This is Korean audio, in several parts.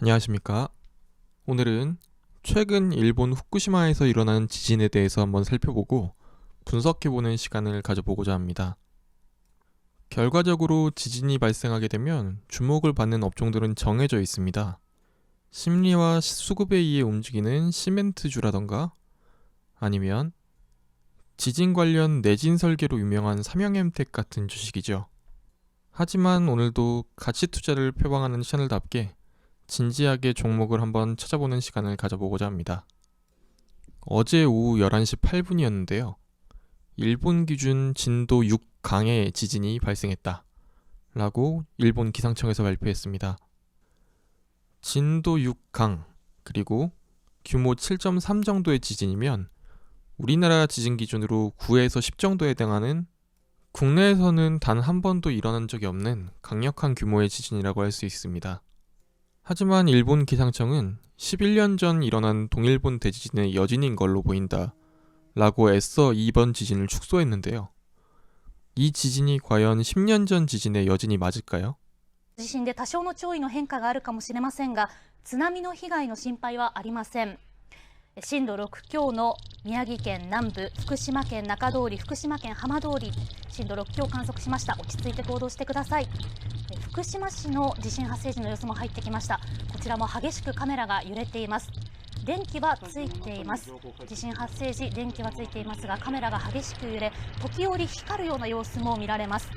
안녕하십니까. 오늘은 최근 일본 후쿠시마에서 일어난 지진에 대해서 한번 살펴보고 분석해보는 시간을 가져보고자 합니다. 결과적으로 지진이 발생하게 되면 주목을 받는 업종들은 정해져 있습니다. 심리와 수급에 의해 움직이는 시멘트주라던가 아니면 지진 관련 내진 설계로 유명한 삼양엠텍 같은 주식이죠. 하지만 오늘도 가치 투자를 표방하는 채널답게 진지하게 종목을 한번 찾아보는 시간을 가져보고자 합니다. 어제 오후 11시 8분이었는데요. 일본 기준 진도 6강의 지진이 발생했다 라고 일본 기상청에서 발표했습니다. 진도 6강 그리고 규모 7.3 정도의 지진이면 우리나라 지진 기준으로 9에서 10 정도에 해당하는 국내에서는 단 한 번도 일어난 적이 없는 강력한 규모의 지진이라고 할 수 있습니다. 하지만 일본 기상청은 11년 전 일어난 동일본 대지진의 여진인 걸로 보인다 라고 애써 이번 지진을 축소했는데요. 이 지진이 과연 10년 전 지진의 여진이 맞을까요? 地震で多少の潮位の変化があるかもしれませんが、津波の被害の心配はありません。震度6強の宮城県南部、福島県中通り、福島県浜通り、震度6強を観測しました。落ち着いて行動してください。福島市の地震発生時の様子も入ってきました。こちらも激しくカメラが揺れています。電気はついています。地震発生時、電気はついていますが、カメラが激しく揺れ、時折光るような様子も見られます。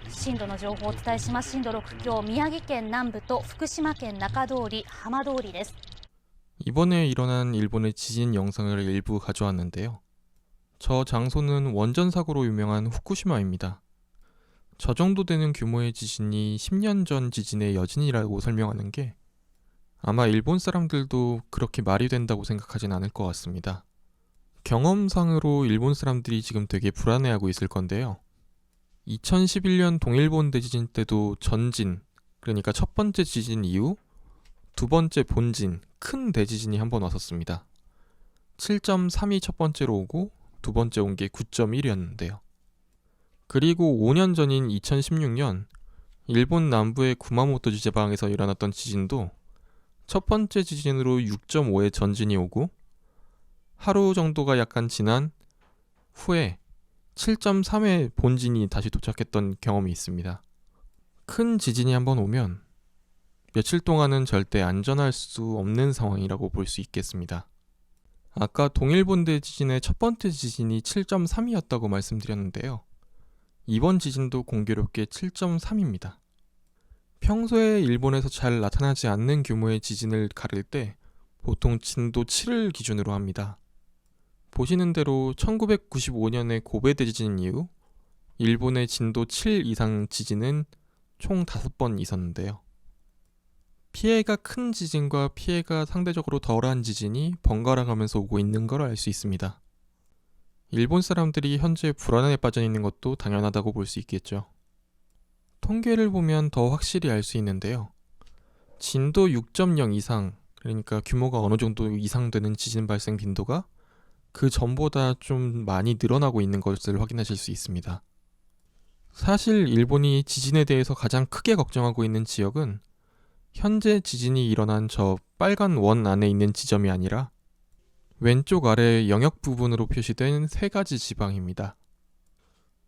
震度の情報をお伝えします。震度6強、宮城県南部と福島県中通り、浜通りです。 이번에 일어난 일본의 지진 영상을 일부 가져왔는데요. 저 장소는 원전 사고로 유명한 후쿠시마입니다. 저 정도 되는 규모의 지진이 10년 전 지진의 여진이라고 설명하는 게 아마 일본 사람들도 그렇게 말이 된다고 생각하진 않을 것 같습니다. 경험상으로 일본 사람들이 지금 되게 불안해하고 있을 건데요. 2011년 동일본 대지진 때도 전진, 그러니까 첫 번째 지진 이후 두 번째 본진, 큰 대지진이 한 번 왔었습니다. 7.3이 첫 번째로 오고 두 번째 온 게 9.1이었는데요. 그리고 5년 전인 2016년 일본 남부의 구마모토 지방에서 일어났던 지진도 첫 번째 지진으로 6.5의 전진이 오고 하루 정도가 약간 지난 후에 7.3의 본진이 다시 도착했던 경험이 있습니다. 큰 지진이 한번 오면 며칠 동안은 절대 안전할 수 없는 상황이라고 볼 수 있겠습니다. 아까 동일본 대지진의 첫 번째 지진이 7.3이었다고 말씀드렸는데요. 이번 지진도 공교롭게 7.3입니다. 평소에 일본에서 잘 나타나지 않는 규모의 지진을 가릴 때 보통 진도 7을 기준으로 합니다. 보시는 대로 1995년의 고베 대지진 이후 일본의 진도 7 이상 지진은 총 5번 있었는데요. 피해가 큰 지진과 피해가 상대적으로 덜한 지진이 번갈아 가면서 오고 있는 걸 알 수 있습니다. 일본 사람들이 현재 불안에 빠져 있는 것도 당연하다고 볼 수 있겠죠. 통계를 보면 더 확실히 알 수 있는데요. 진도 6.0 이상, 그러니까 규모가 어느 정도 이상 되는 지진 발생 빈도가 그 전보다 좀 많이 늘어나고 있는 것을 확인하실 수 있습니다. 사실 일본이 지진에 대해서 가장 크게 걱정하고 있는 지역은 현재 지진이 일어난 저 빨간 원 안에 있는 지점이 아니라 왼쪽 아래 영역 부분으로 표시된 세 가지 지방입니다.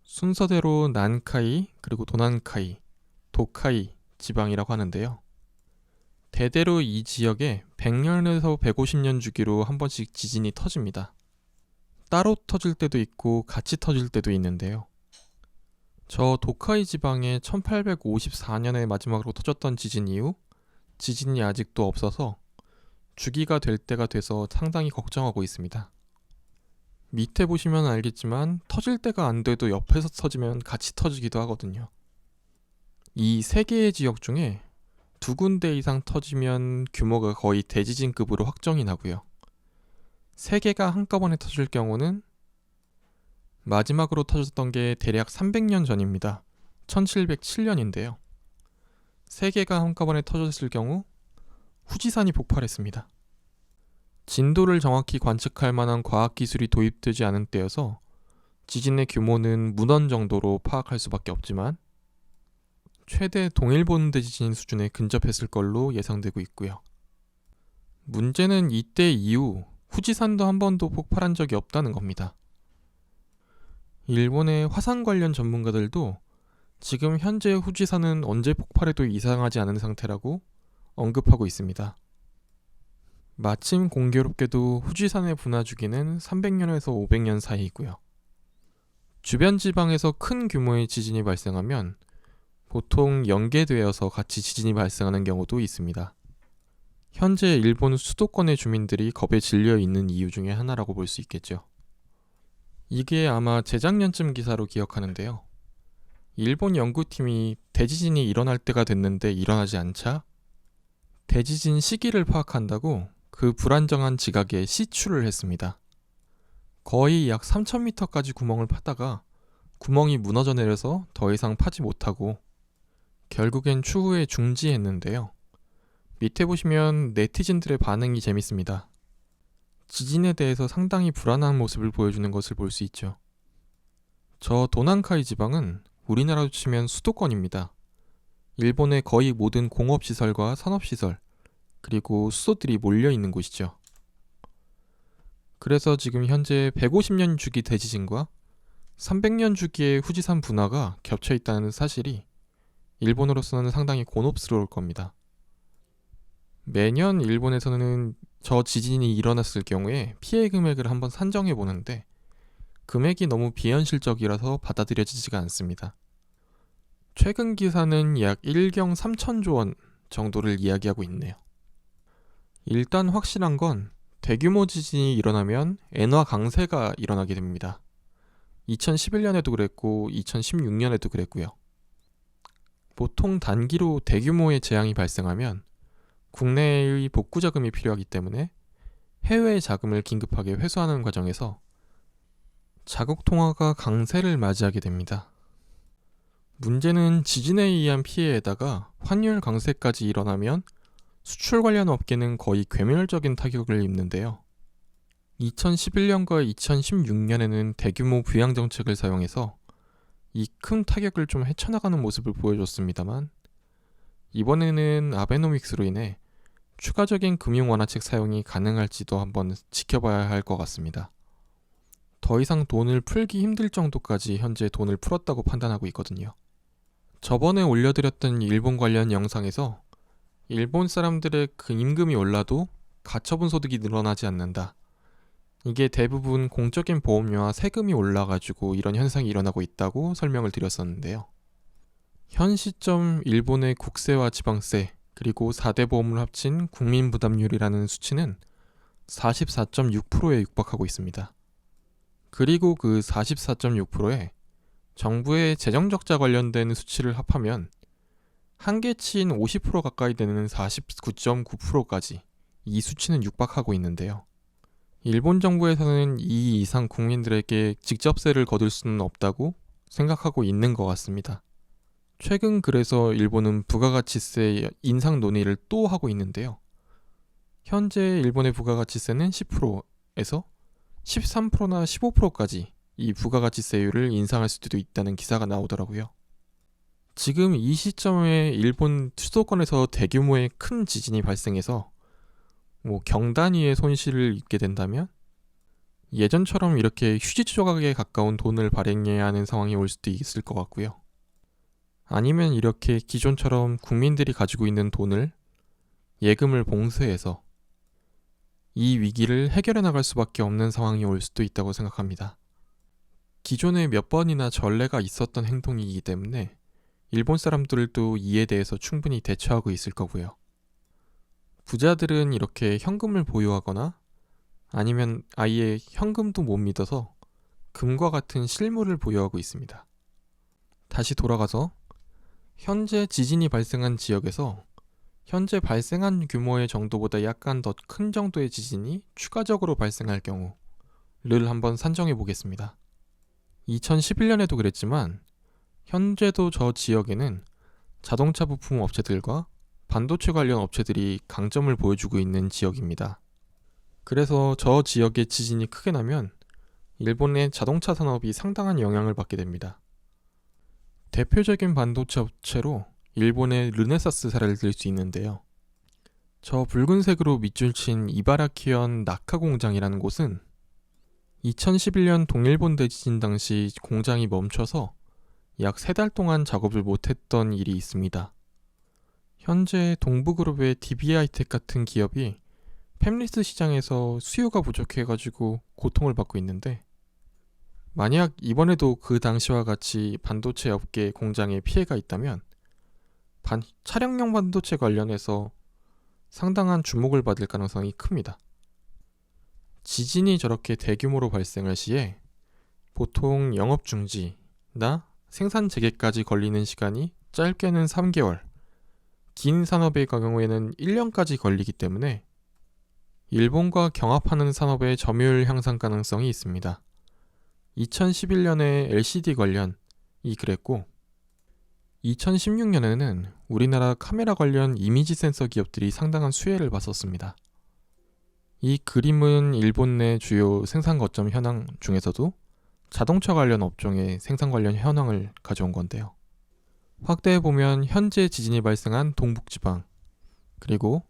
순서대로 난카이, 그리고 도난카이, 도카이 지방이라고 하는데요. 대대로 이 지역에 100년에서 150년 주기로 한 번씩 지진이 터집니다. 따로 터질 때도 있고 같이 터질 때도 있는데요. 저 도카이 지방에 1854년에 마지막으로 터졌던 지진 이후 지진이 아직도 없어서 주기가 될 때가 돼서 상당히 걱정하고 있습니다. 밑에 보시면 알겠지만 터질 때가 안 돼도 옆에서 터지면 같이 터지기도 하거든요. 이 세 개의 지역 중에 두 군데 이상 터지면 규모가 거의 대지진급으로 확정이 나고요. 세 개가 한꺼번에 터질 경우는 마지막으로 터졌던 게 대략 300년 전입니다. 1707년인데요. 세 개가 한꺼번에 터졌을 경우 후지산이 폭발했습니다. 진도를 정확히 관측할 만한 과학기술이 도입되지 않은 때여서 지진의 규모는 문헌 정도로 파악할 수밖에 없지만 최대 동일본 대지진 수준에 근접했을 걸로 예상되고 있고요. 문제는 이때 이후 후지산도 한 번도 폭발한 적이 없다는 겁니다. 일본의 화산 관련 전문가들도 지금 현재 후지산은 언제 폭발해도 이상하지 않은 상태라고 언급하고 있습니다. 마침 공교롭게도 후지산의 분화 주기는 300년에서 500년 사이이고요. 주변 지방에서 큰 규모의 지진이 발생하면 보통 연계되어서 같이 지진이 발생하는 경우도 있습니다. 현재 일본 수도권의 주민들이 겁에 질려 있는 이유 중에 하나라고 볼 수 있겠죠. 이게 아마 재작년쯤 기사로 기억하는데요. 일본 연구팀이 대지진이 일어날 때가 됐는데 일어나지 않자 대지진 시기를 파악한다고 그 불안정한 지각에 시추를 했습니다. 거의 약 3000m까지 구멍을 파다가 구멍이 무너져 내려서 더 이상 파지 못하고 결국엔 추후에 중지했는데요. 밑에 보시면 네티즌들의 반응이 재밌습니다. 지진에 대해서 상당히 불안한 모습을 보여주는 것을 볼 수 있죠. 저 도난카이 지방은 우리나라로 치면 수도권입니다. 일본의 거의 모든 공업시설과 산업시설, 그리고 수도들이 몰려있는 곳이죠. 그래서 지금 현재 150년 주기 대지진과 300년 주기의 후지산 분화가 겹쳐있다는 사실이 일본으로서는 상당히 곤혹스러울 겁니다. 매년 일본에서는 저 지진이 일어났을 경우에 피해 금액을 한번 산정해 보는데 금액이 너무 비현실적이라서 받아들여지지가 않습니다. 최근 기사는 약 1경 3천조 원 정도를 이야기하고 있네요. 일단 확실한 건 대규모 지진이 일어나면 엔화 강세가 일어나게 됩니다. 2011년에도 그랬고 2016년에도 그랬고요. 보통 단기로 대규모의 재앙이 발생하면 국내의 복구 자금이 필요하기 때문에 해외 자금을 긴급하게 회수하는 과정에서 자국 통화가 강세를 맞이하게 됩니다. 문제는 지진에 의한 피해에다가 환율 강세까지 일어나면 수출 관련 업계는 거의 괴멸적인 타격을 입는데요. 2011년과 2016년에는 대규모 부양 정책을 사용해서 이 큰 타격을 좀 헤쳐나가는 모습을 보여줬습니다만 이번에는 아베노믹스로 인해 추가적인 금융 완화책 사용이 가능할지도 한번 지켜봐야 할 것 같습니다. 더 이상 돈을 풀기 힘들 정도까지 현재 돈을 풀었다고 판단하고 있거든요. 저번에 올려드렸던 일본 관련 영상에서 일본 사람들의 그 임금이 올라도 가처분 소득이 늘어나지 않는다. 이게 대부분 공적인 보험료와 세금이 올라가지고 이런 현상이 일어나고 있다고 설명을 드렸었는데요. 현 시점 일본의 국세와 지방세 그리고 4대 보험을 합친 국민부담률이라는 수치는 44.6%에 육박하고 있습니다. 그리고 그 44.6%에 정부의 재정적자 관련된 수치를 합하면 한계치인 50% 가까이 되는 49.9%까지 이 수치는 육박하고 있는데요. 일본 정부에서는 이 이상 국민들에게 직접세를 거둘 수는 없다고 생각하고 있는 것 같습니다. 최근 그래서 일본은 부가가치세 인상 논의를 또 하고 있는데요. 현재 일본의 부가가치세는 10%에서 13%나 15%까지 이 부가가치세율을 인상할 수도 있다는 기사가 나오더라고요. 지금 이 시점에 일본 수도권에서 대규모의 큰 지진이 발생해서 경단위의 손실을 입게 된다면 예전처럼 이렇게 휴지 조각에 가까운 돈을 발행해야 하는 상황이 올 수도 있을 것 같고요. 아니면 이렇게 기존처럼 국민들이 가지고 있는 돈을 예금을 봉쇄해서 이 위기를 해결해 나갈 수밖에 없는 상황이 올 수도 있다고 생각합니다. 기존에 몇 번이나 전례가 있었던 행동이기 때문에 일본 사람들도 이에 대해서 충분히 대처하고 있을 거고요. 부자들은 이렇게 현금을 보유하거나 아니면 아예 현금도 못 믿어서 금과 같은 실물을 보유하고 있습니다. 다시 돌아가서 현재 지진이 발생한 지역에서 현재 발생한 규모의 정도보다 약간 더 큰 정도의 지진이 추가적으로 발생할 경우를 한번 산정해 보겠습니다. 2011년에도 그랬지만 현재도 저 지역에는 자동차 부품 업체들과 반도체 관련 업체들이 강점을 보여주고 있는 지역입니다. 그래서 저 지역의 지진이 크게 나면 일본의 자동차 산업이 상당한 영향을 받게 됩니다. 대표적인 반도체 업체로 일본의 르네사스사를 들 수 있는데요. 저 붉은색으로 밑줄 친 이바라키현 나카 공장이라는 곳은 2011년 동일본 대지진 당시 공장이 멈춰서 약 3달 동안 작업을 못했던 일이 있습니다. 현재 동부그룹의 DB하이텍 같은 기업이 팹리스 시장에서 수요가 부족해가지고 고통을 받고 있는데, 만약 이번에도 그 당시와 같이 반도체 업계 공장에 피해가 있다면 차량용 반도체 관련해서 상당한 주목을 받을 가능성이 큽니다. 지진이 저렇게 대규모로 발생할 시에 보통 영업 중지나 생산 재개까지 걸리는 시간이 짧게는 3개월, 긴 산업의 경우에는 1년까지 걸리기 때문에 일본과 경합하는 산업의 점유율 향상 가능성이 있습니다. 2011년에 LCD 관련이 그랬고, 2016년에는 우리나라 카메라 관련 이미지 센서 기업들이 상당한 수혜를 봤었습니다. 이 그림은 일본 내 주요 생산 거점 현황 중에서도 자동차 관련 업종의 생산 관련 현황을 가져온 건데요. 확대해보면 현재 지진이 발생한 동북지방, 그리고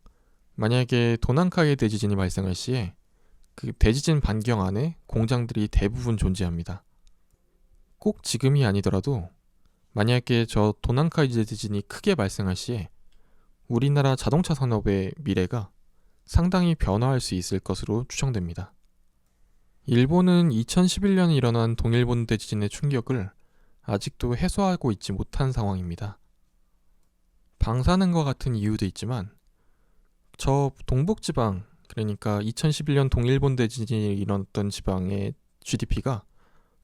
만약에 도난카이 대지진이 발생할 시에 그 대지진 반경 안에 공장들이 대부분 존재합니다. 꼭 지금이 아니더라도 만약에 저 도난카이 대지진이 크게 발생할 시에 우리나라 자동차 산업의 미래가 상당히 변화할 수 있을 것으로 추정됩니다. 일본은 2011년에 일어난 동일본 대지진의 충격을 아직도 해소하고 있지 못한 상황입니다. 방사능과 같은 이유도 있지만 저 동북지방, 그러니까 2011년 동일본 대지진이 일어났던 지방의 GDP가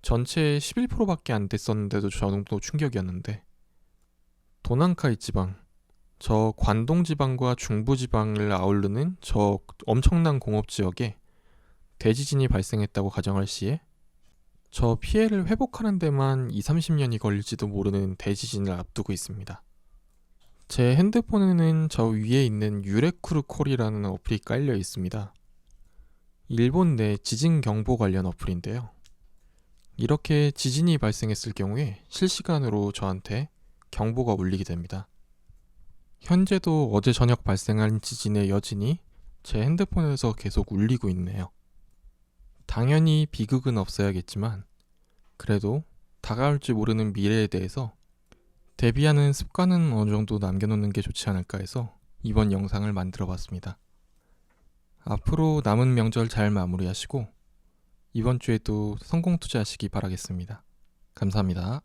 전체의 11%밖에 안 됐었는데도 저 정도 충격이었는데, 도난카이 지방, 저 관동 지방과 중부 지방을 아우르는 저 엄청난 공업 지역에 대지진이 발생했다고 가정할 시에 저 피해를 회복하는 데만 20-30년이 걸릴지도 모르는 대지진을 앞두고 있습니다. 제 핸드폰에는 저 위에 있는 유레쿠르 콜이라는 어플이 깔려 있습니다. 일본 내 지진 경보 관련 어플인데요. 이렇게 지진이 발생했을 경우에 실시간으로 저한테 경보가 울리게 됩니다. 현재도 어제 저녁 발생한 지진의 여진이 제 핸드폰에서 계속 울리고 있네요. 당연히 비극은 없어야겠지만 그래도 다가올지 모르는 미래에 대해서 대비하는 습관은 어느 정도 남겨놓는 게 좋지 않을까 해서 이번 영상을 만들어 봤습니다. 앞으로 남은 명절 잘 마무리하시고 이번 주에도 성공 투자하시기 바라겠습니다. 감사합니다.